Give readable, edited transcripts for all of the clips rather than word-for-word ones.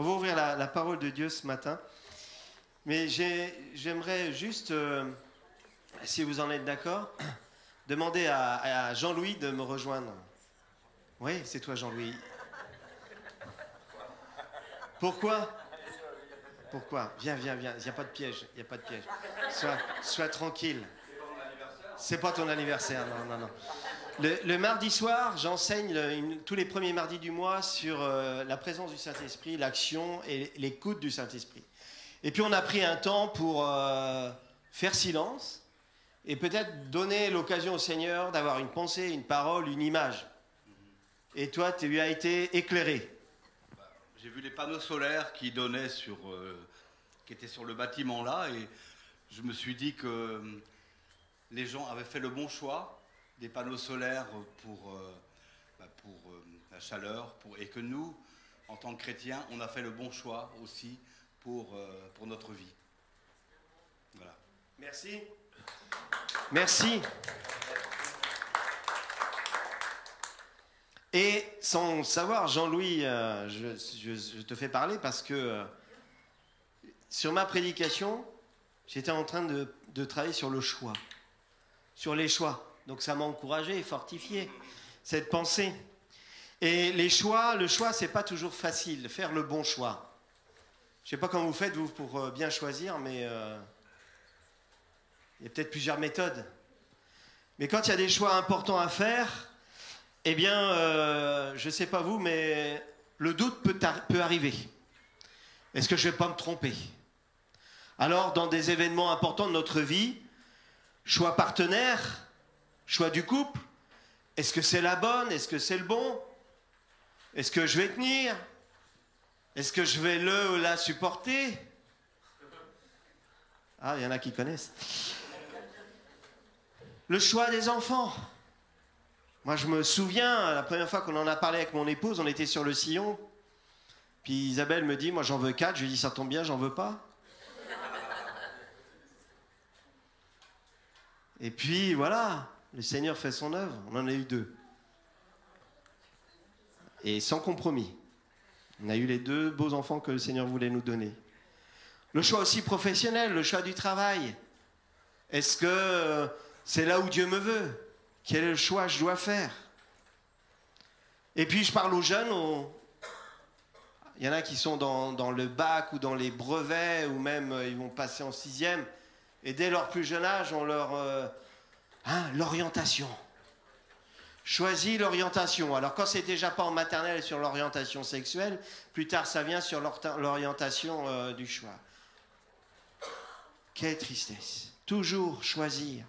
va ouvrir la parole de Dieu ce matin. Mais j'aimerais juste, si vous en êtes d'accord, demander à Jean-Louis de me rejoindre. Oui, c'est toi Jean-Louis. Pourquoi? Pourquoi? Viens, il n'y a pas de piège, il n'y a pas de piège. Sois tranquille. C'est pas ton anniversaire, non. Le mardi soir, j'enseigne tous les premiers mardis du mois sur la présence du Saint-Esprit, l'action et l'écoute du Saint-Esprit. Et puis on a pris un temps pour faire silence et peut-être donner l'occasion au Seigneur d'avoir une pensée, une parole, une image. Et toi, tu lui as été éclairé. J'ai vu les panneaux solaires qui donnaient qui étaient sur le bâtiment là, et je me suis dit que les gens avaient fait le bon choix des panneaux solaires pour la chaleur, et que nous, en tant que chrétiens, on a fait le bon choix aussi pour notre vie. Voilà. Merci. Merci. Et sans savoir, Jean-Louis, je te fais parler parce que sur ma prédication, j'étais en train de travailler sur le choix, sur les choix. Donc ça m'a encouragé et fortifié cette pensée. Et le choix, c'est pas toujours facile, faire le bon choix. Je sais pas comment vous faites, vous, pour bien choisir, mais il y a peut-être plusieurs méthodes. Mais quand il y a des choix importants à faire, eh bien, je sais pas vous, mais le doute peut arriver. Est-ce que je vais pas me tromper? Alors, dans des événements importants de notre vie, choix partenaire, choix du couple, est-ce que c'est la bonne? Est-ce que c'est le bon? Est-ce que je vais tenir? Est-ce que je vais le ou la supporter? Ah, il y en a qui connaissent. Le choix des enfants. Moi, je me souviens, la première fois qu'on en a parlé avec mon épouse, on était sur le sillon. Puis Isabelle me dit, moi j'en veux 4. Je lui dis, ça tombe bien, j'en veux pas. Et puis voilà, le Seigneur fait son œuvre. On en a eu 2. Et sans compromis. On a eu les 2 beaux enfants que le Seigneur voulait nous donner. Le choix aussi professionnel, le choix du travail. Est-ce que c'est là où Dieu me veut? Quel est le choix que je dois faire? Et puis je parle aux jeunes, il y en a qui sont dans le bac ou dans les brevets, ou même ils vont passer en 6e. Et dès leur plus jeune âge, on leur... l'orientation. Choisis l'orientation. Alors quand c'est déjà pas en maternelle sur l'orientation sexuelle, plus tard ça vient sur l'orientation du choix. Quelle tristesse. Toujours choisir.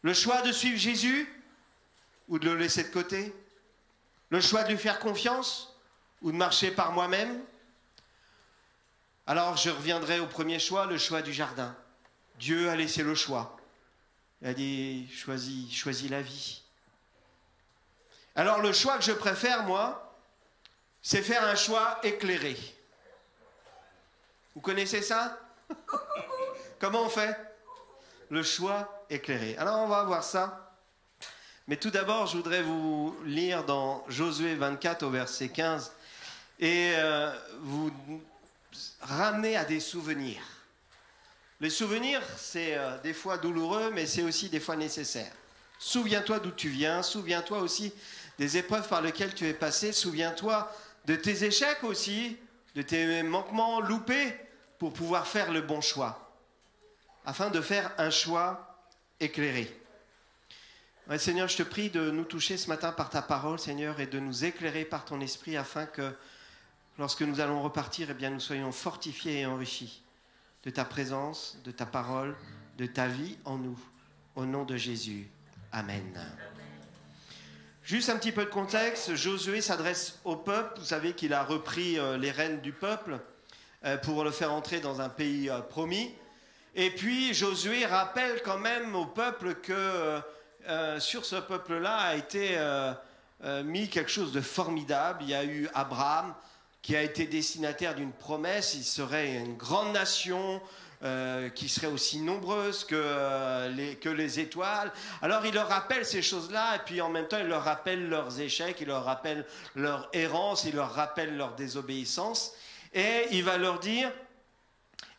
Le choix de suivre Jésus ou de le laisser de côté. Le choix de lui faire confiance ou de marcher par moi-même. Alors je reviendrai au premier choix, le choix du jardin. Dieu a laissé le choix. Il a dit, choisis la vie. Alors le choix que je préfère, moi, c'est faire un choix éclairé. Vous connaissez ça? Comment on fait? Le choix éclairé. Alors on va voir ça. Mais tout d'abord, je voudrais vous lire dans Josué 24 au verset 15 et vous ramener à des souvenirs. Les souvenirs, c'est des fois douloureux, mais c'est aussi des fois nécessaire. Souviens-toi d'où tu viens, souviens-toi aussi des épreuves par lesquelles tu es passé, souviens-toi de tes échecs aussi, de tes manquements loupés pour pouvoir faire le bon choix, afin de faire un choix éclairé. Ouais, Seigneur, je te prie de nous toucher ce matin par ta parole, Seigneur, et de nous éclairer par ton esprit, afin que lorsque nous allons repartir, eh bien, nous soyons fortifiés et enrichis de ta présence, de ta parole, de ta vie en nous. Au nom de Jésus. Amen. Juste un petit peu de contexte. Josué s'adresse au peuple. Vous savez qu'il a repris les rênes du peuple pour le faire entrer dans un pays promis. Et puis Josué rappelle quand même au peuple que sur ce peuple-là a été mis quelque chose de formidable. Il y a eu Abraham qui a été destinataire d'une promesse. Il serait une grande nation, qui seraient aussi nombreuses que les étoiles. Alors il leur rappelle ces choses-là, et puis en même temps il leur rappelle leurs échecs, il leur rappelle leur errance, il leur rappelle leur désobéissance, et il va leur dire,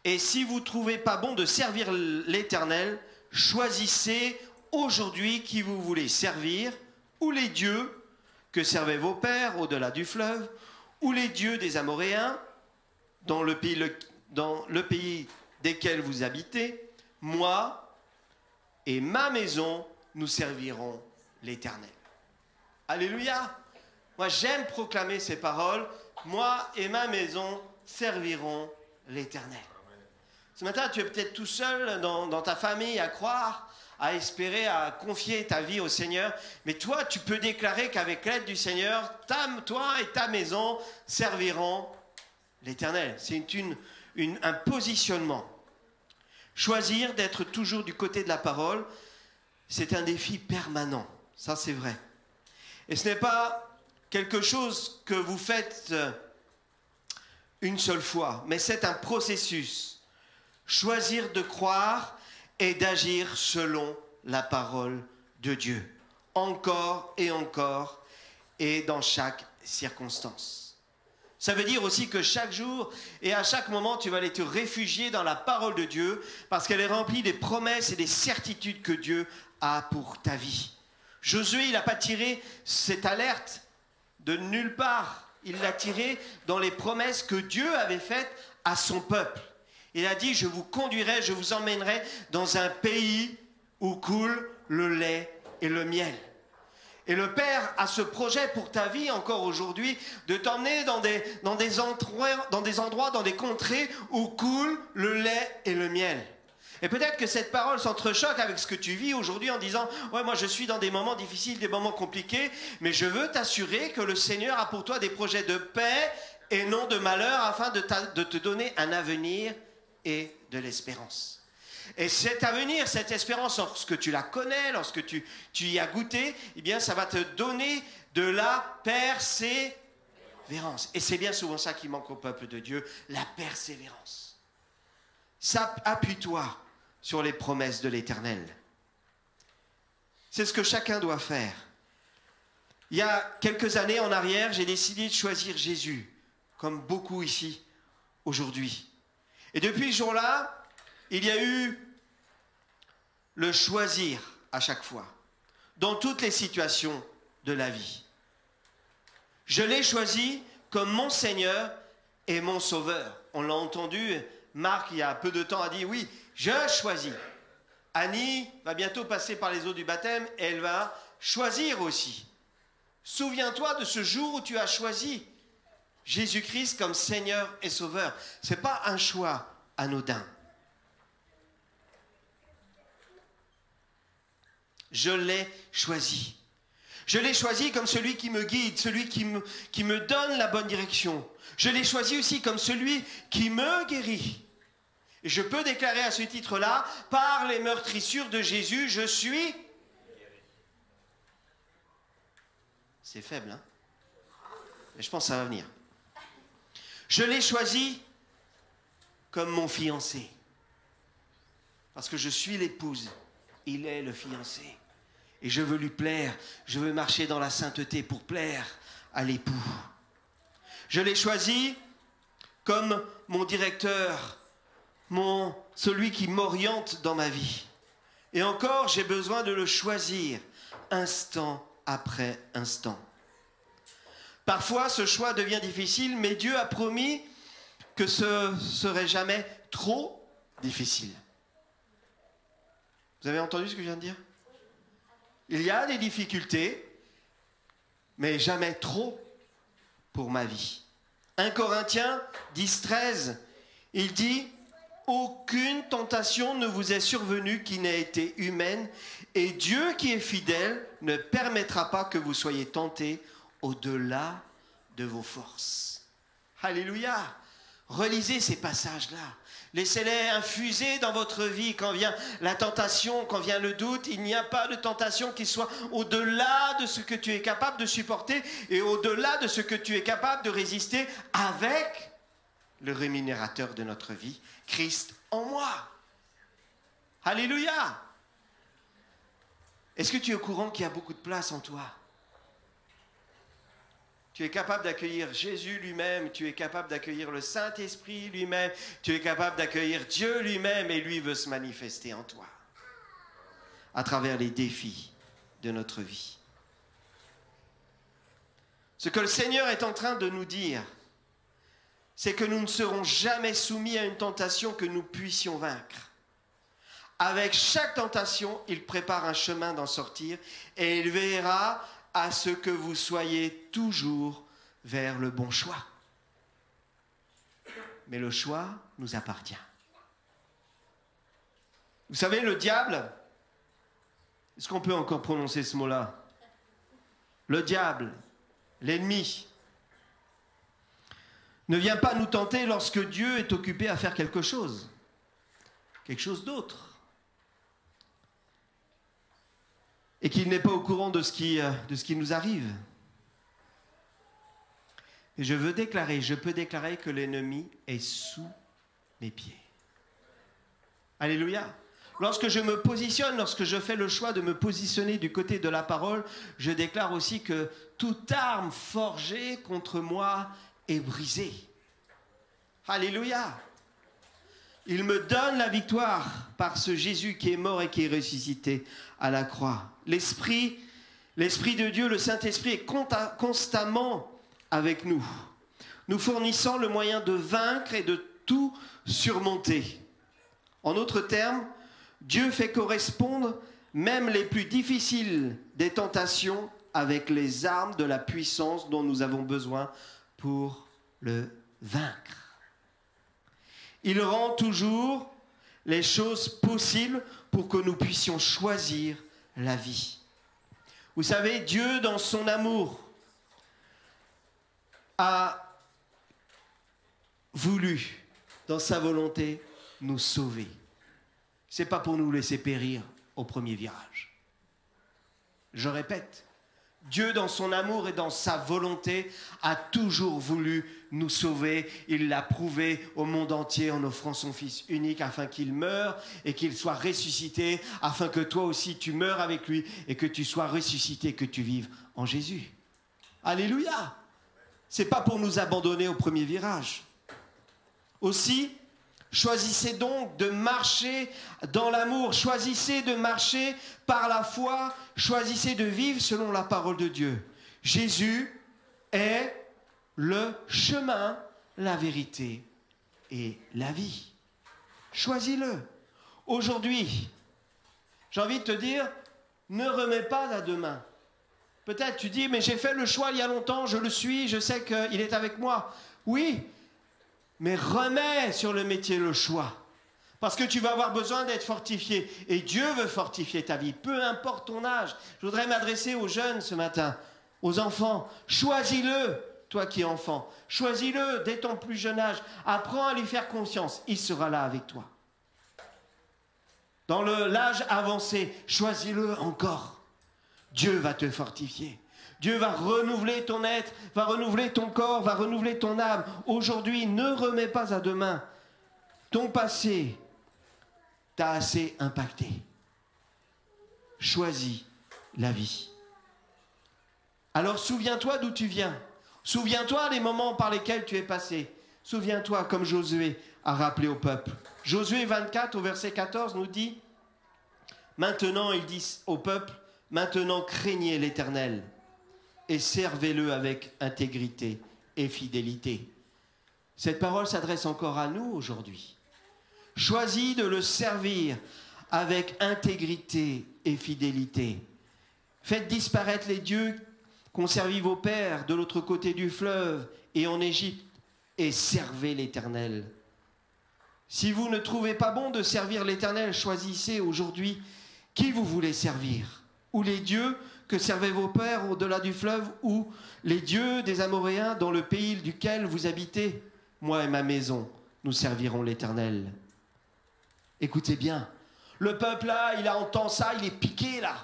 et si vous ne trouvez pas bon de servir l'Éternel, choisissez aujourd'hui qui vous voulez servir, ou les dieux que servaient vos pères au-delà du fleuve, ou les dieux des Amoréens, dans le pays desquels vous habitez. Moi et ma maison, nous servirons l'Éternel. Alléluia! Moi, j'aime proclamer ces paroles. Moi et ma maison serviront l'Éternel. Ce matin, tu es peut-être tout seul dans ta famille à croire, à espérer, à confier ta vie au Seigneur. Mais toi, tu peux déclarer qu'avec l'aide du Seigneur, toi et ta maison serviront l'Éternel. C'est un positionnement. Choisir d'être toujours du côté de la parole, c'est un défi permanent. Ça, c'est vrai. Et ce n'est pas quelque chose que vous faites une seule fois, mais c'est un processus. Choisir de croire et d'agir selon la parole de Dieu, encore et dans chaque circonstance. Ça veut dire aussi que chaque jour et à chaque moment, tu vas aller te réfugier dans la parole de Dieu parce qu'elle est remplie des promesses et des certitudes que Dieu a pour ta vie. Josué, il n'a pas tiré cette alerte de nulle part. Il l'a tirée dans les promesses que Dieu avait faites à son peuple. Il a dit, je vous conduirai, je vous emmènerai dans un pays où coule le lait et le miel. Et le Père a ce projet pour ta vie encore aujourd'hui, de t'emmener dans des endroits, dans des contrées où coule le lait et le miel. Et peut-être que cette parole s'entrechoque avec ce que tu vis aujourd'hui en disant « Ouais, moi je suis dans des moments difficiles, des moments compliqués, mais je veux t'assurer que le Seigneur a pour toi des projets de paix et non de malheur afin de te donner un avenir et de l'espérance. » Et cet avenir, cette espérance, lorsque tu la connais, lorsque tu y as goûté, eh bien, ça va te donner de la persévérance. Et c'est bien souvent ça qui manque au peuple de Dieu, la persévérance. Appuie-toi sur les promesses de l'Éternel. C'est ce que chacun doit faire. Il y a quelques années en arrière, j'ai décidé de choisir Jésus, comme beaucoup ici, aujourd'hui. Et depuis ce jour-là, il y a eu le choisir à chaque fois, dans toutes les situations de la vie. Je l'ai choisi comme mon Seigneur et mon Sauveur. On l'a entendu, Marc, il y a peu de temps, a dit, oui, je choisis. Annie va bientôt passer par les eaux du baptême et elle va choisir aussi. Souviens-toi de ce jour où tu as choisi Jésus-Christ comme Seigneur et Sauveur. Ce n'est pas un choix anodin. Je l'ai choisi. Je l'ai choisi comme celui qui me guide, celui qui me donne la bonne direction. Je l'ai choisi aussi comme celui qui me guérit. Et je peux déclarer à ce titre-là, par les meurtrissures de Jésus, je suis... C'est faible, hein? Mais je pense que ça va venir. Je l'ai choisi comme mon fiancé. Parce que je suis l'épouse. Il est le fiancé. Et je veux lui plaire. Je veux marcher dans la sainteté pour plaire à l'époux. Je l'ai choisi comme mon directeur, celui qui m'oriente dans ma vie. Et encore, j'ai besoin de le choisir instant après instant. Parfois, ce choix devient difficile, mais Dieu a promis que ce ne serait jamais trop difficile. Vous avez entendu ce que je viens de dire? Il y a des difficultés, mais jamais trop pour ma vie. 1 Corinthiens 10:13, il dit « Aucune tentation ne vous est survenue qui n'ait été humaine, et Dieu qui est fidèle ne permettra pas que vous soyez tentés au-delà de vos forces. » Alléluia! Relisez ces passages-là. Laissez-les infuser dans votre vie quand vient la tentation, quand vient le doute. Il n'y a pas de tentation qui soit au-delà de ce que tu es capable de supporter et au-delà de ce que tu es capable de résister avec le rémunérateur de notre vie, Christ en moi. Alléluia! Est-ce que tu es au courant qu'il y a beaucoup de place en toi? Tu es capable d'accueillir Jésus lui-même, tu es capable d'accueillir le Saint-Esprit lui-même, tu es capable d'accueillir Dieu lui-même et lui veut se manifester en toi à travers les défis de notre vie. Ce que le Seigneur est en train de nous dire, c'est que nous ne serons jamais soumis à une tentation que nous puissions vaincre. Avec chaque tentation, il prépare un chemin d'en sortir et il veillera à ce que vous soyez toujours vers le bon choix. Mais le choix nous appartient. Vous savez, le diable, est-ce qu'on peut encore prononcer ce mot-là? Le diable, l'ennemi, ne vient pas nous tenter lorsque Dieu est occupé à faire quelque chose d'autre. Et qu'il n'est pas au courant de ce qui nous arrive. Et je peux déclarer que l'ennemi est sous mes pieds. Alléluia. Lorsque je me positionne, lorsque je fais le choix de me positionner du côté de la parole, je déclare aussi que toute arme forgée contre moi est brisée. Alléluia. Il me donne la victoire par ce Jésus qui est mort et qui est ressuscité à la croix. L'Esprit de Dieu, le Saint-Esprit est constamment avec nous, nous fournissant le moyen de vaincre et de tout surmonter. En d'autres termes, Dieu fait correspondre même les plus difficiles des tentations avec les armes de la puissance dont nous avons besoin pour le vaincre. Il rend toujours les choses possibles pour que nous puissions choisir la vie. Vous savez, Dieu, dans son amour, a voulu, dans sa volonté, nous sauver. Ce n'est pas pour nous laisser périr au premier virage. Je répète, Dieu, dans son amour et dans sa volonté, a toujours voulu nous sauver. Il l'a prouvé au monde entier en offrant son Fils unique afin qu'il meure et qu'il soit ressuscité, afin que toi aussi tu meures avec lui et que tu sois ressuscité, que tu vives en Jésus. Alléluia! Ce n'est pas pour nous abandonner au premier virage. Aussi, choisissez donc de marcher dans l'amour, choisissez de marcher par la foi, choisissez de vivre selon la parole de Dieu. Jésus est le chemin, la vérité et la vie. Choisis-le. Aujourd'hui, j'ai envie de te dire, ne remets pas à demain. Peut-être tu dis, mais j'ai fait le choix il y a longtemps, je le suis, je sais qu'il est avec moi. Oui, mais remets sur le métier le choix. Parce que tu vas avoir besoin d'être fortifié. Et Dieu veut fortifier ta vie, peu importe ton âge. Je voudrais m'adresser aux jeunes ce matin, aux enfants. Choisis-le, toi qui es enfant. Choisis-le dès ton plus jeune âge. Apprends à lui faire confiance. Il sera là avec toi. Dans l'âge avancé, choisis-le encore. Dieu va te fortifier. Dieu va renouveler ton être, va renouveler ton corps, va renouveler ton âme. Aujourd'hui, ne remets pas à demain. Ton passé t'a assez impacté. Choisis la vie. Alors souviens-toi d'où tu viens. Souviens-toi des moments par lesquels tu es passé. Souviens-toi comme Josué a rappelé au peuple. Josué 24 au verset 14 nous dit, maintenant il dit au peuple, maintenant craignez l'Éternel et servez-le avec intégrité et fidélité. Cette parole s'adresse encore à nous aujourd'hui. Choisis de le servir avec intégrité et fidélité. Faites disparaître les dieux qu'ont servi vos pères de l'autre côté du fleuve et en Égypte et servez l'Éternel. Si vous ne trouvez pas bon de servir l'Éternel, choisissez aujourd'hui qui vous voulez servir. Ou les dieux que servaient vos pères au-delà du fleuve, ou les dieux des Amoréens dans le pays duquel vous habitez. Moi et ma maison, nous servirons l'Éternel. Écoutez bien, le peuple là, il entend ça, il est piqué là.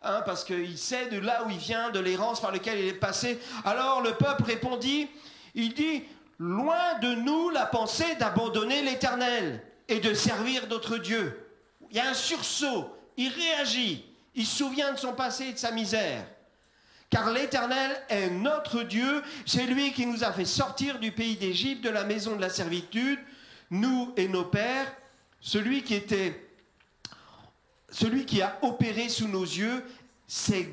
Hein, parce qu'il sait de là où il vient, de l'errance par laquelle il est passé. Alors le peuple répondit, il dit, Loin de nous la pensée d'abandonner l'Éternel et de servir d'autres dieux. Il y a un sursaut, il réagit, il se souvient de son passé et de sa misère. Car l'Éternel est notre Dieu, c'est lui qui nous a fait sortir du pays d'Égypte, de la maison de la servitude, nous et nos pères, celui qui a opéré sous nos yeux ces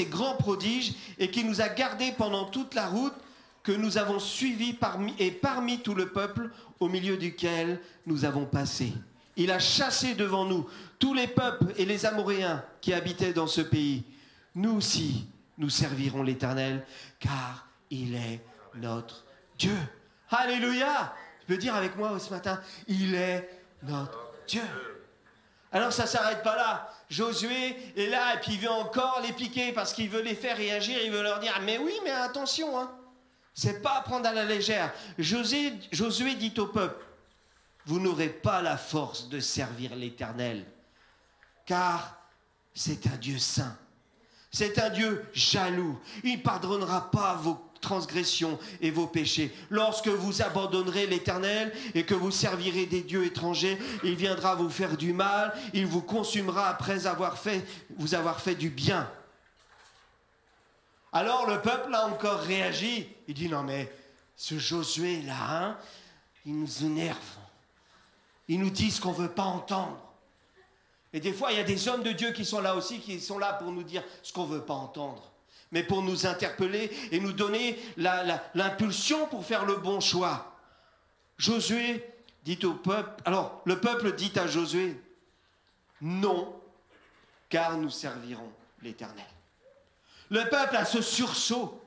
grands prodiges et qui nous a gardés pendant toute la route que nous avons suivie parmi tout le peuple au milieu duquel nous avons passé. Il a chassé devant nous tous les peuples et les Amoréens qui habitaient dans ce pays. Nous aussi, nous servirons l'Éternel, car il est notre Dieu. Alléluia! Tu peux dire avec moi ce matin, il est notre Dieu. Alors ça ne s'arrête pas là. Josué est là et puis il veut encore les piquer parce qu'il veut les faire réagir. Il veut leur dire, mais oui, mais attention, hein. C'est pas à prendre à la légère. Josué dit au peuple, vous n'aurez pas la force de servir l'Éternel, car c'est un Dieu saint. C'est un Dieu jaloux. Il ne pardonnera pas vos transgressions et vos péchés. Lorsque vous abandonnerez l'Éternel et que vous servirez des dieux étrangers, il viendra vous faire du mal, il vous consumera après vous avoir fait du bien. Alors le peuple a encore réagi. Il dit, non mais ce Josué-là, hein, il nous énerve. Il nous dit ce qu'on ne veut pas entendre. Et des fois, il y a des hommes de Dieu qui sont là aussi, qui sont là pour nous dire ce qu'on ne veut pas entendre, mais pour nous interpeller et nous donner l'impulsion pour faire le bon choix. Josué dit au peuple, alors le peuple dit à Josué, non, car nous servirons l'Éternel. Le peuple a ce sursaut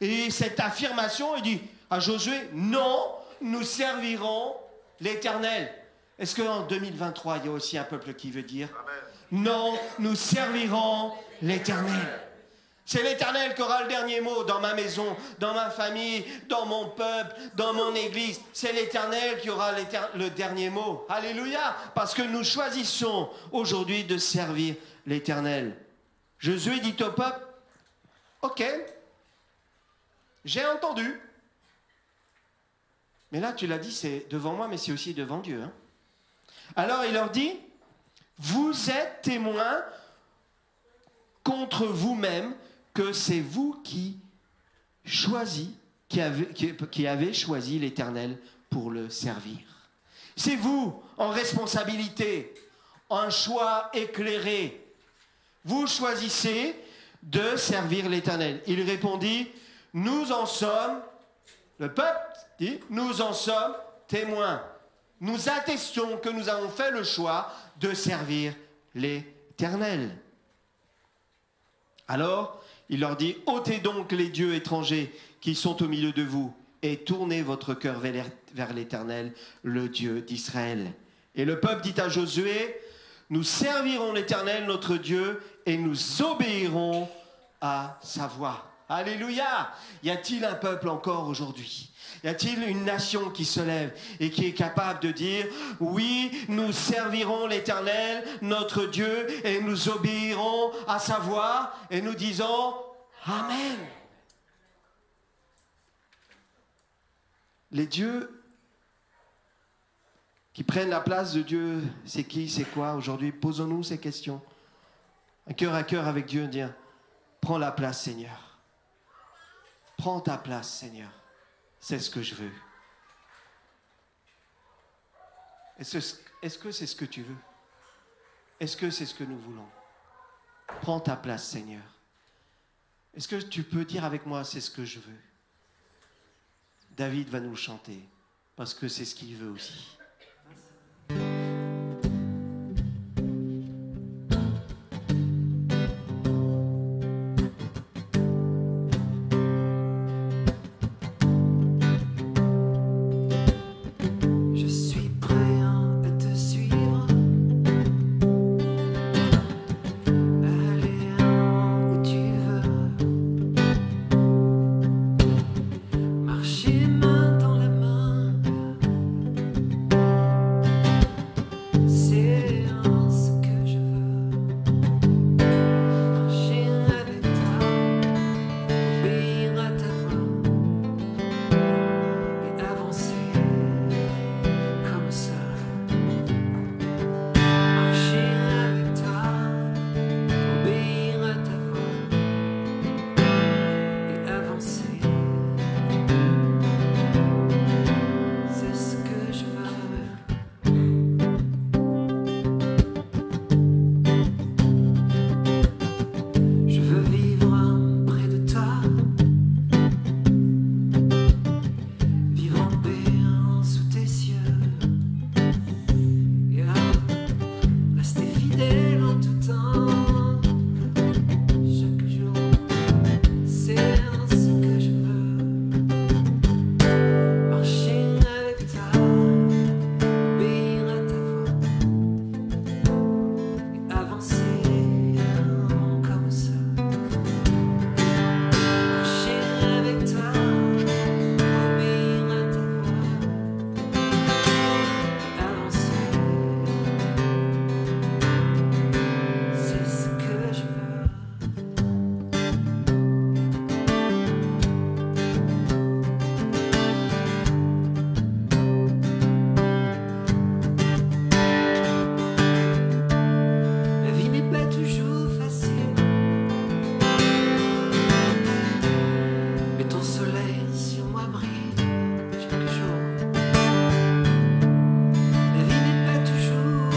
et cette affirmation, il dit à Josué, non, nous servirons l'Éternel. Est-ce qu'en 2023, il y a aussi un peuple qui veut dire non, nous servirons l'Éternel. C'est l'Éternel qui aura le dernier mot dans ma maison, dans ma famille, dans mon peuple, dans mon église. C'est l'Éternel qui aura le dernier mot. Alléluia, parce que nous choisissons aujourd'hui de servir l'Éternel. Josué dit au peuple, ok, j'ai entendu. Mais là, tu l'as dit, c'est devant moi, mais c'est aussi devant Dieu, hein. Alors il leur dit, vous êtes témoins contre vous-même que c'est vous qui avez choisi l'Éternel pour le servir. C'est vous en responsabilité, un choix éclairé. Vous choisissez de servir l'Éternel. Il répondit, nous en sommes, le peuple dit, nous en sommes témoins. Nous attestons que nous avons fait le choix de servir l'Éternel. Alors, il leur dit, ôtez donc les dieux étrangers qui sont au milieu de vous et tournez votre cœur vers l'Éternel, le Dieu d'Israël. Et le peuple dit à Josué, nous servirons l'Éternel, notre Dieu, et nous obéirons à sa voix. Alléluia! Y a-t-il un peuple encore aujourd'hui? Y a-t-il une nation qui se lève et qui est capable de dire « Oui, nous servirons l'Éternel, notre Dieu, et nous obéirons à sa voix, et nous disons « Amen ». Les dieux qui prennent la place de Dieu, c'est qui, c'est quoi aujourd'hui? Posons-nous ces questions. Un cœur à cœur avec Dieu, dire « Prends la place, Seigneur. Prends ta place, Seigneur. C'est ce que je veux. » Est-ce que c'est ce que tu veux? Est-ce que c'est ce que nous voulons? Prends ta place, Seigneur. Est-ce que tu peux dire avec moi, c'est ce que je veux? David va nous le chanter, parce que c'est ce qu'il veut aussi. Marcher main dans la main. abri chaque jour. La vie n'est pas toujours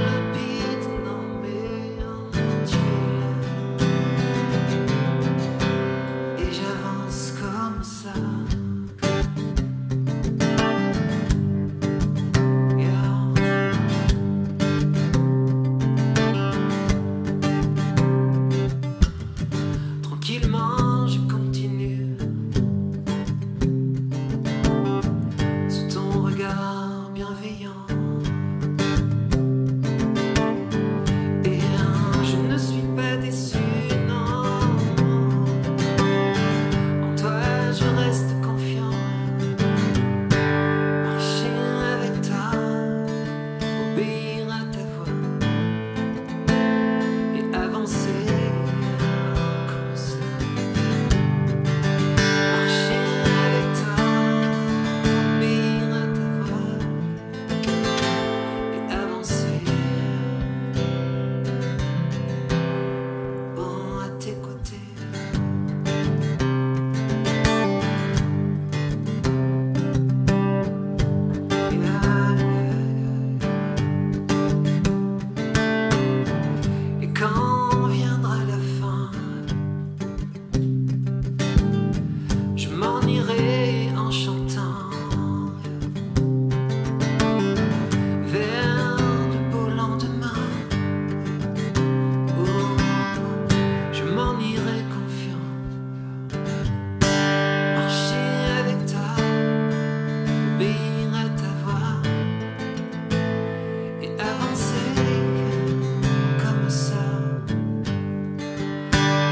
limpide, non mais tu es là. Et j'avance comme ça. Tranquillement, je continue sous ton regard bienveillant. Et je ne suis pas déçu, non. En toi, je reste confiant. Marcher avec toi, obéir à ta voix et avancer. Quand viendra la fin, je m'en irai en chantant vers de beaux lendemains. Oh, je m'en irai confiant, marcher avec toi, obéir à ta voix et avancer comme ça.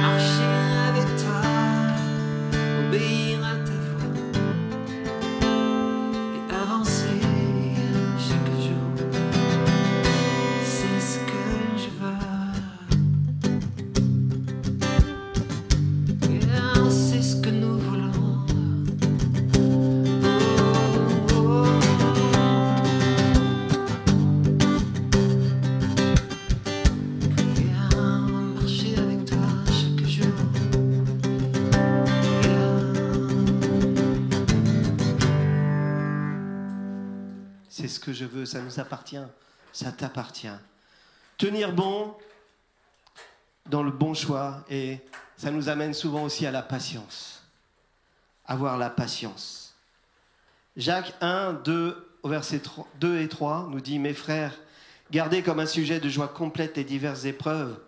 Marcher avec toi, obéir à ta voix et avancer chaque jour. C'est ce que je veux. Yeah, c'est ce que nous voulons. Oh, oh, yeah, marcher avec toi chaque jour. C'est ce que je veux, ça nous appartient, ça t'appartient. Tenir bon dans le bon choix, et ça nous amène souvent aussi à la patience. Avoir la patience. Jacques 1, 2, au verset 2 et 3, nous dit « Mes frères, gardez comme un sujet de joie complète les diverses épreuves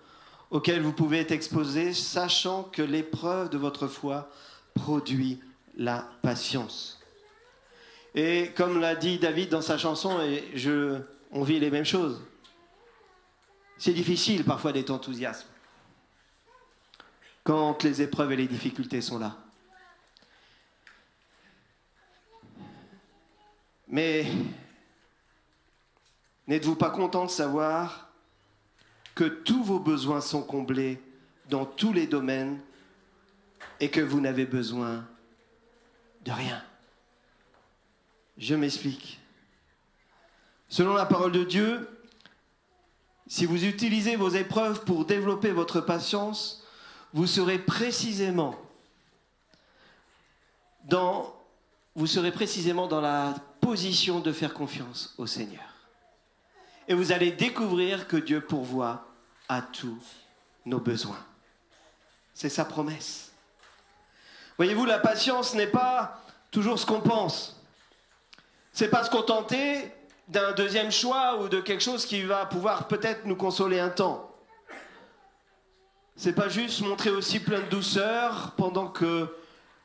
auxquelles vous pouvez être exposés, sachant que l'épreuve de votre foi produit la patience. » Et comme l'a dit David dans sa chanson, on vit les mêmes choses. C'est difficile parfois d'être enthousiaste quand les épreuves et les difficultés sont là. Mais n'êtes-vous pas content de savoir que tous vos besoins sont comblés dans tous les domaines et que vous n'avez besoin de rien? Je m'explique. Selon la parole de Dieu, si vous utilisez vos épreuves pour développer votre patience, vous serez précisément dans la position de faire confiance au Seigneur. Et vous allez découvrir que Dieu pourvoit à tous nos besoins. C'est sa promesse. Voyez-vous, la patience n'est pas toujours ce qu'on pense. C'est pas se contenter d'un deuxième choix ou de quelque chose qui va pouvoir peut-être nous consoler un temps. C'est pas juste montrer aussi plein de douceur pendant que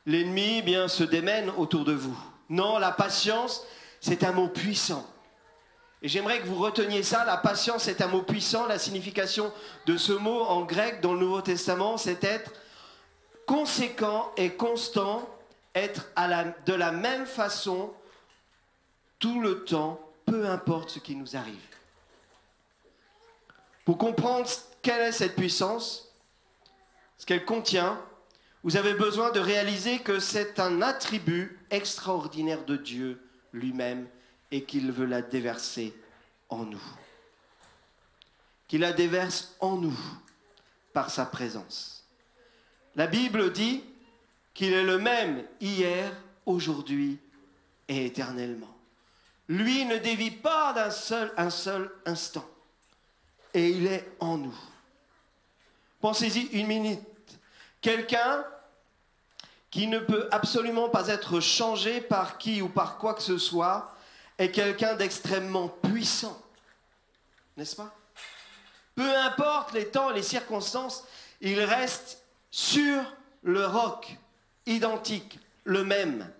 l'ennemi se démène autour de vous. Non, la patience, c'est un mot puissant. Et j'aimerais que vous reteniez ça, la patience est un mot puissant. La signification de ce mot en grec dans le Nouveau Testament, c'est être conséquent et constant, être de la même façon tout le temps, peu importe ce qui nous arrive. Pour comprendre quelle est cette puissance, ce qu'elle contient, vous avez besoin de réaliser que c'est un attribut extraordinaire de Dieu lui-même et qu'il veut la déverser en nous. Qu'il la déverse en nous par sa présence. La Bible dit qu'il est le même hier, aujourd'hui et éternellement. Lui ne dévie pas un seul instant. Et il est en nous. Pensez-y une minute. Quelqu'un qui ne peut absolument pas être changé par qui ou par quoi que ce soit est quelqu'un d'extrêmement puissant. N'est-ce pas? Peu importe les temps, les circonstances, il reste sur le roc, identique, le même.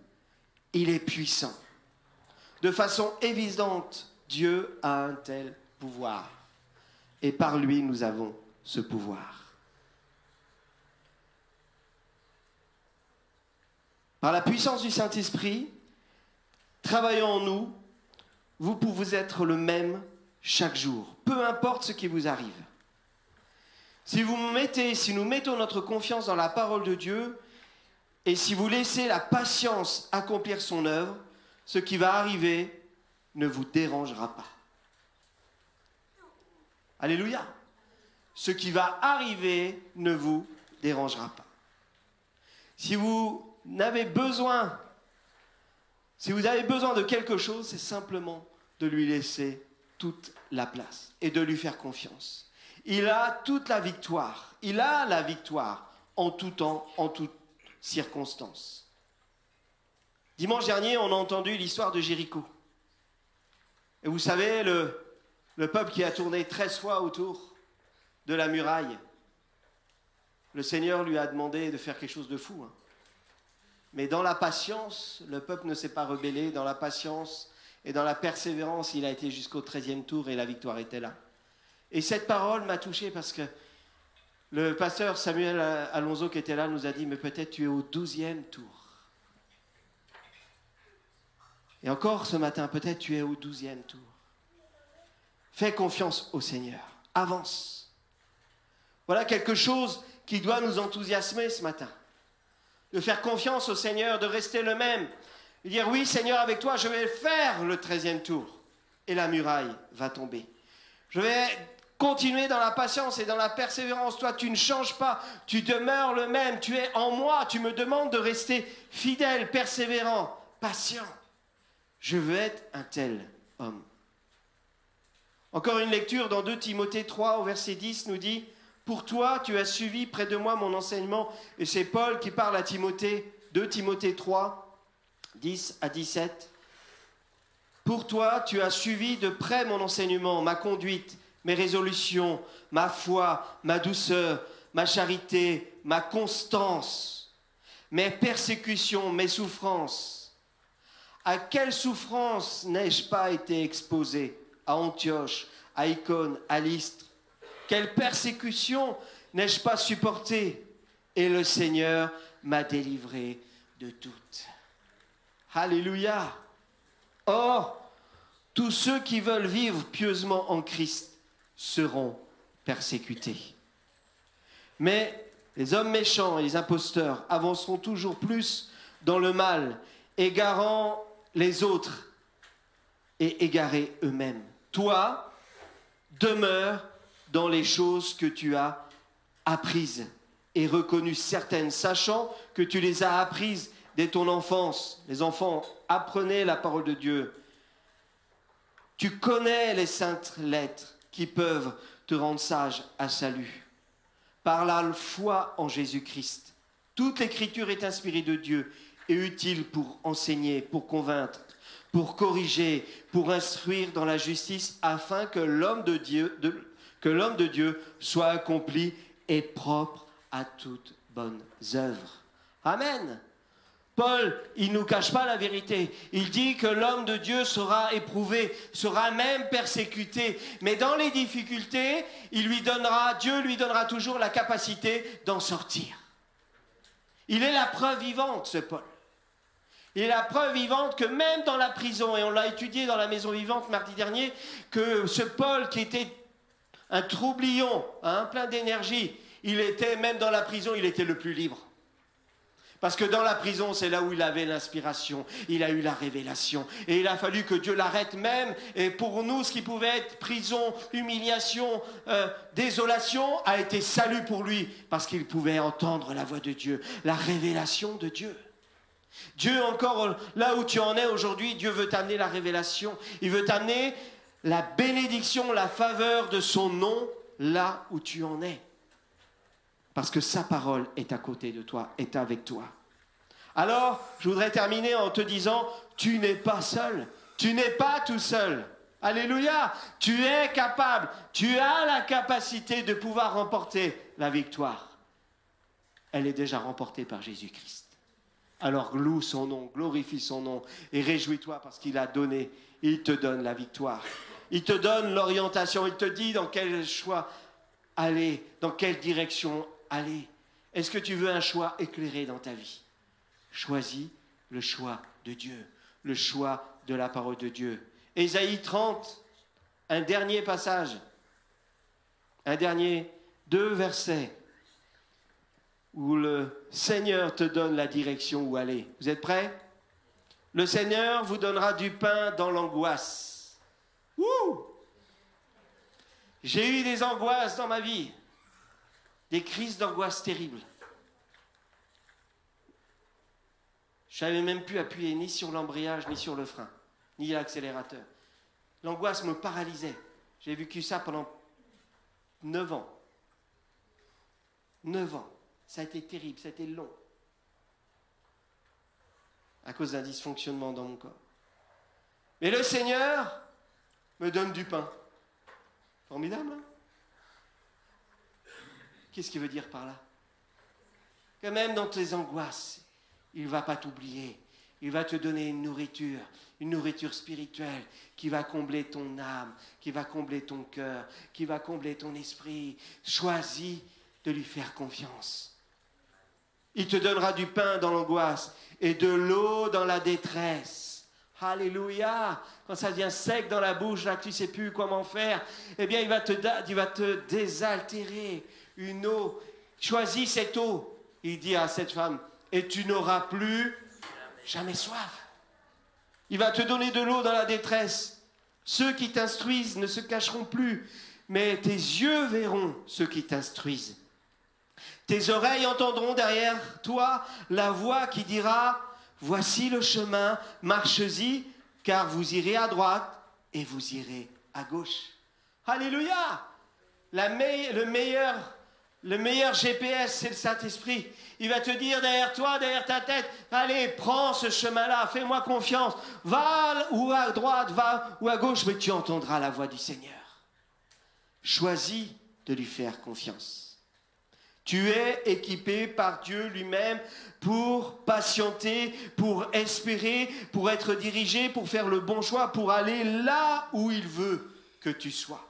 Il est puissant. De façon évidente, Dieu a un tel pouvoir. Et par lui, nous avons ce pouvoir. Par la puissance du Saint-Esprit, travaillant en nous, vous pouvez être le même chaque jour, peu importe ce qui vous arrive. Si nous mettons notre confiance dans la parole de Dieu, et si vous laissez la patience accomplir son œuvre, ce qui va arriver ne vous dérangera pas. Alléluia. Ce qui va arriver ne vous dérangera pas. Si vous avez besoin de quelque chose, c'est simplement de lui laisser toute la place et de lui faire confiance. Il a toute la victoire. Il a la victoire en tout temps, en toutes circonstances. Dimanche dernier, on a entendu l'histoire de Jéricho. Et vous savez, le peuple qui a tourné 13 fois autour de la muraille, le Seigneur lui a demandé de faire quelque chose de fou. Mais dans la patience, le peuple ne s'est pas rebellé. Dans la patience et dans la persévérance, il a été jusqu'au 13e tour et la victoire était là. Et cette parole m'a touché parce que le pasteur Samuel Alonso qui était là nous a dit « Mais peut-être tu es au 12e tour. » Et encore ce matin, peut-être tu es au 12e tour. Fais confiance au Seigneur. Avance. Voilà quelque chose qui doit nous enthousiasmer ce matin. De faire confiance au Seigneur, de rester le même. De dire oui Seigneur, avec toi je vais faire le 13e tour. Et la muraille va tomber. Je vais continuer dans la patience et dans la persévérance. Toi tu ne changes pas, tu demeures le même. Tu es en moi, tu me demandes de rester fidèle, persévérant, patient. Je veux être un tel homme. Encore une lecture dans 2 Timothée 3 au verset 10 nous dit « Pour toi, tu as suivi près de moi mon enseignement. » Et c'est Paul qui parle à Timothée, 2 Timothée 3, 10 à 17. « Pour toi, tu as suivi de près mon enseignement, ma conduite, mes résolutions, ma foi, ma douceur, ma charité, ma constance, mes persécutions, mes souffrances. À quelle souffrance n'ai-je pas été exposé à Antioche, à Icône, à Lystre? Quelle persécution n'ai-je pas supporté? Et le Seigneur m'a délivré de toutes. » Alléluia. Or, tous ceux qui veulent vivre pieusement en Christ seront persécutés. Mais les hommes méchants et les imposteurs avanceront toujours plus dans le mal, égarant les autres et égarés eux-mêmes. Toi, demeure dans les choses que tu as apprises et reconnues certaines, sachant que tu les as apprises dès ton enfance. Les enfants, apprenez la parole de Dieu. Tu connais les saintes lettres qui peuvent te rendre sage à salut. Par la foi en Jésus-Christ. Toute l'écriture est inspirée de Dieu et utile pour enseigner, pour convaincre, pour corriger, pour instruire dans la justice, afin que l'homme de Dieu soit accompli et propre à toutes bonnes œuvres. Amen. Paul, il ne nous cache pas la vérité. Il dit que l'homme de Dieu sera éprouvé, sera même persécuté. Mais dans les difficultés, Dieu lui donnera toujours la capacité d'en sortir. Il est la preuve vivante, ce Paul. Il est la preuve vivante que même dans la prison, et on l'a étudié dans la Maison Vivante mardi dernier, que ce Paul qui était un troublion, plein d'énergie, il était, même dans la prison, il était le plus libre. Parce que dans la prison, c'est là où il avait l'inspiration, il a eu la révélation. Et il a fallu que Dieu l'arrête même. Et pour nous, ce qui pouvait être prison, humiliation, désolation, a été salut pour lui. Parce qu'il pouvait entendre la voix de Dieu, la révélation de Dieu. Dieu, encore là où tu en es aujourd'hui, Dieu veut t'amener la révélation. Il veut t'amener la bénédiction, la faveur de son nom là où tu en es. Parce que sa parole est à côté de toi, est avec toi. Alors, je voudrais terminer en te disant, tu n'es pas seul, tu n'es pas tout seul. Alléluia, tu es capable, tu as la capacité de pouvoir remporter la victoire. Elle est déjà remportée par Jésus-Christ. Alors loue son nom, glorifie son nom et réjouis-toi parce qu'il a donné, il te donne la victoire. Il te donne l'orientation, il te dit dans quel choix aller, dans quelle direction aller. Est-ce que tu veux un choix éclairé dans ta vie? Choisis le choix de Dieu, le choix de la parole de Dieu. Ésaïe 30, un dernier passage, deux versets où le Seigneur te donne la direction où aller. Vous êtes prêts? Le Seigneur vous donnera du pain dans l'angoisse. Ouh! J'ai eu des angoisses dans ma vie, des crises d'angoisse terribles. Je ne savais même plus appuyer ni sur l'embrayage, ni sur le frein, ni l'accélérateur. L'angoisse me paralysait. J'ai vécu ça pendant 9 ans. 9 ans. Ça a été terrible, ça a été long. À cause d'un dysfonctionnement dans mon corps. Mais le Seigneur me donne du pain. Formidable, hein? Qu'est-ce qu'il veut dire par là? Que même dans tes angoisses, il ne va pas t'oublier. Il va te donner une nourriture spirituelle qui va combler ton âme, qui va combler ton cœur, qui va combler ton esprit. Choisis de lui faire confiance. Il te donnera du pain dans l'angoisse et de l'eau dans la détresse. Alléluia! Quand ça devient sec dans la bouche, là que tu ne sais plus comment faire, eh bien il va te désaltérer une eau. Choisis cette eau, il dit à cette femme, et tu n'auras plus jamais soif. Il va te donner de l'eau dans la détresse. Ceux qui t'instruisent ne se cacheront plus, mais tes yeux verront ceux qui t'instruisent. Tes oreilles entendront derrière toi la voix qui dira « Voici le chemin, marchez-y, car vous irez à droite et vous irez à gauche. » Alléluia! Le meilleur GPS, c'est le Saint-Esprit. Il va te dire derrière toi, derrière ta tête, allez, prends ce chemin-là, fais-moi confiance. Va ou à droite, va ou à gauche, mais tu entendras la voix du Seigneur. Choisis de lui faire confiance. Tu es équipé par Dieu lui-même pour patienter, pour espérer, pour être dirigé, pour faire le bon choix, pour aller là où il veut que tu sois.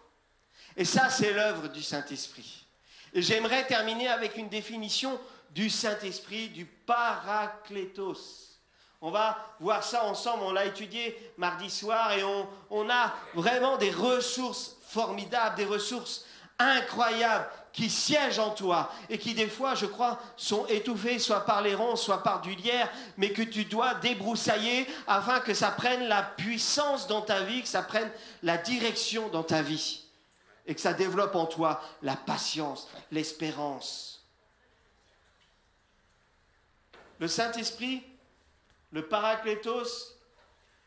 Et ça, c'est l'œuvre du Saint-Esprit. Et j'aimerais terminer avec une définition du Saint-Esprit, du Paraklétos. On va voir ça ensemble, on l'a étudié mardi soir et on a vraiment des ressources formidables, des ressources incroyables qui siègent en toi et qui des fois, je crois, sont étouffées soit par les ronces, soit par du lierre, mais que tu dois débroussailler afin que ça prenne la puissance dans ta vie, que ça prenne la direction dans ta vie et que ça développe en toi la patience, l'espérance. Le Saint-Esprit, le Paraklétos,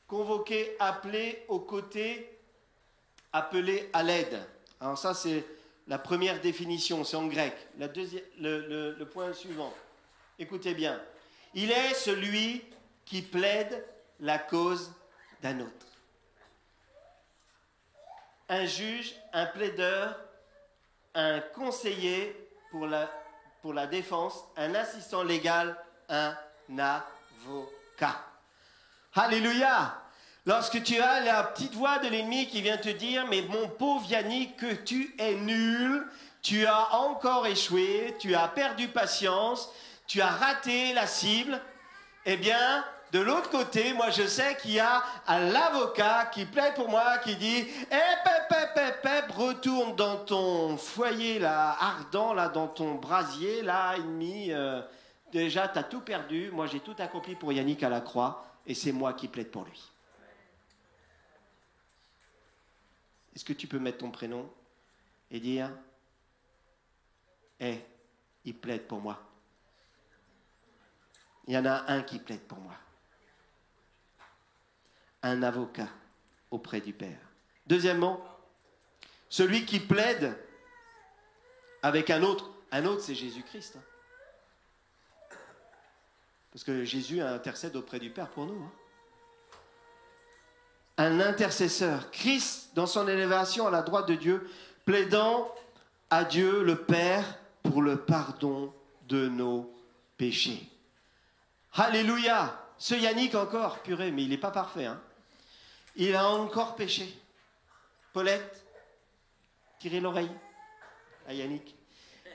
convoqué, appelé aux côtés, appelé à l'aide. Alors ça, c'est la première définition, c'est en grec. Le point suivant, écoutez bien. Il est celui qui plaide la cause d'un autre. Un juge, un plaideur, un conseiller pour la défense, un assistant légal, un avocat. Alléluia! Lorsque tu as la petite voix de l'ennemi qui vient te dire « Mais mon pauvre Yannick, que tu es nul, tu as encore échoué, tu as perdu patience, tu as raté la cible. » Eh bien, de l'autre côté, moi je sais qu'il y a l'avocat qui plaide pour moi, qui dit « retourne dans ton foyer là, ardent, là, dans ton brasier, là, ennemi. Déjà, tu as tout perdu. Moi, j'ai tout accompli pour Yannick à la croix et c'est moi qui plaide pour lui. » Est-ce que tu peux mettre ton prénom et dire « il plaide pour moi. Il y en a un qui plaide pour moi. Un avocat auprès du Père. Deuxièmement, celui qui plaide avec un autre. Un autre, c'est Jésus-Christ. Parce que Jésus intercède auprès du Père pour nous. Un intercesseur. Christ, dans son élévation à la droite de Dieu, plaidant à Dieu, le Père, pour le pardon de nos péchés. Alléluia! Ce Yannick encore, purée, mais il n'est pas parfait. Il a encore péché. Paulette, tirez l'oreille à Yannick.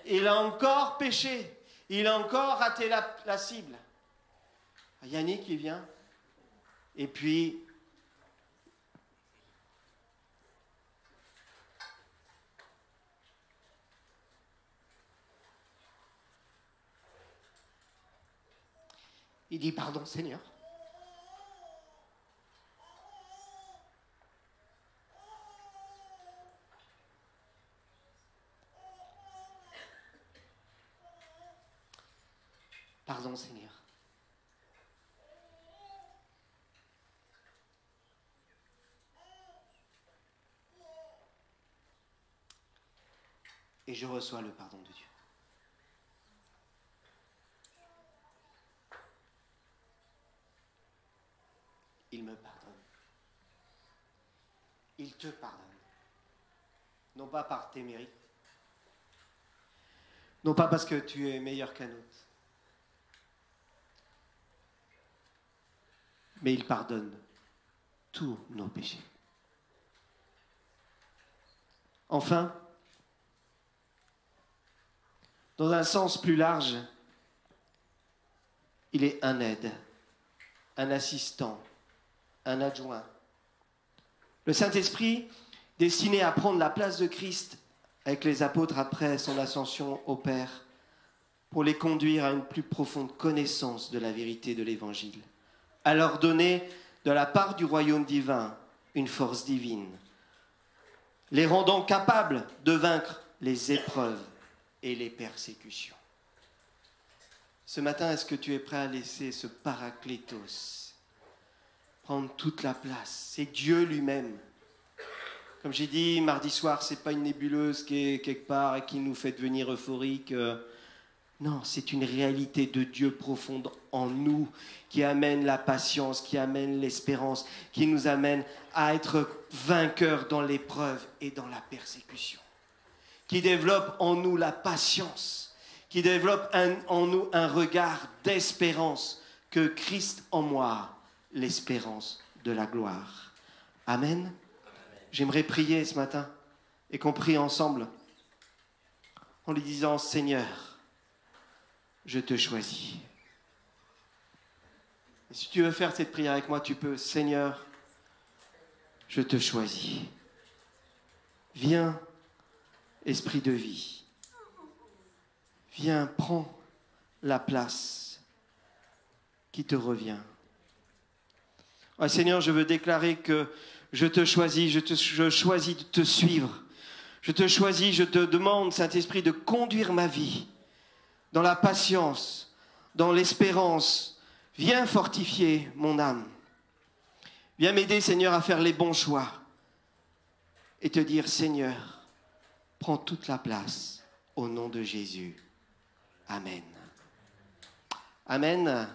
Il a encore péché. Il a encore raté la cible. Yannick, il vient. Et puis, il dit, pardon Seigneur. Pardon Seigneur. Et je reçois le pardon de Dieu. Il me pardonne. Il te pardonne. Non pas par tes mérites. Non pas parce que tu es meilleur qu'un autre. Mais il pardonne tous nos péchés. Enfin, dans un sens plus large, il est un aide, un assistant, un adjoint. Le Saint-Esprit, destiné à prendre la place de Christ avec les apôtres après son ascension au Père, pour les conduire à une plus profonde connaissance de la vérité de l'Évangile, à leur donner de la part du royaume divin une force divine, les rendant capables de vaincre les épreuves et les persécutions. Ce matin, est-ce que tu es prêt à laisser ce Paraclétos prendre toute la place? C'est Dieu lui-même. Comme j'ai dit mardi soir, ce n'est pas une nébuleuse qui est quelque part et qui nous fait devenir euphoriques. Non, c'est une réalité de Dieu profonde en nous qui amène la patience, qui amène l'espérance, qui nous amène à être vainqueurs dans l'épreuve et dans la persécution, qui développe en nous la patience, qui développe en nous un regard d'espérance, que Christ en moi, l'espérance de la gloire. Amen. J'aimerais prier ce matin et qu'on prie ensemble en lui disant, Seigneur, je te choisis. Et si tu veux faire cette prière avec moi, tu peux. Seigneur, je te choisis. Viens, Esprit de vie. Viens, prends la place qui te revient. Ouais, Seigneur, je veux déclarer que je te choisis, je choisis de te suivre. Je te choisis, je te demande, Saint-Esprit, de conduire ma vie dans la patience, dans l'espérance. Viens fortifier mon âme. Viens m'aider, Seigneur, à faire les bons choix et te dire, Seigneur, prends toute la place au nom de Jésus. Amen. Amen.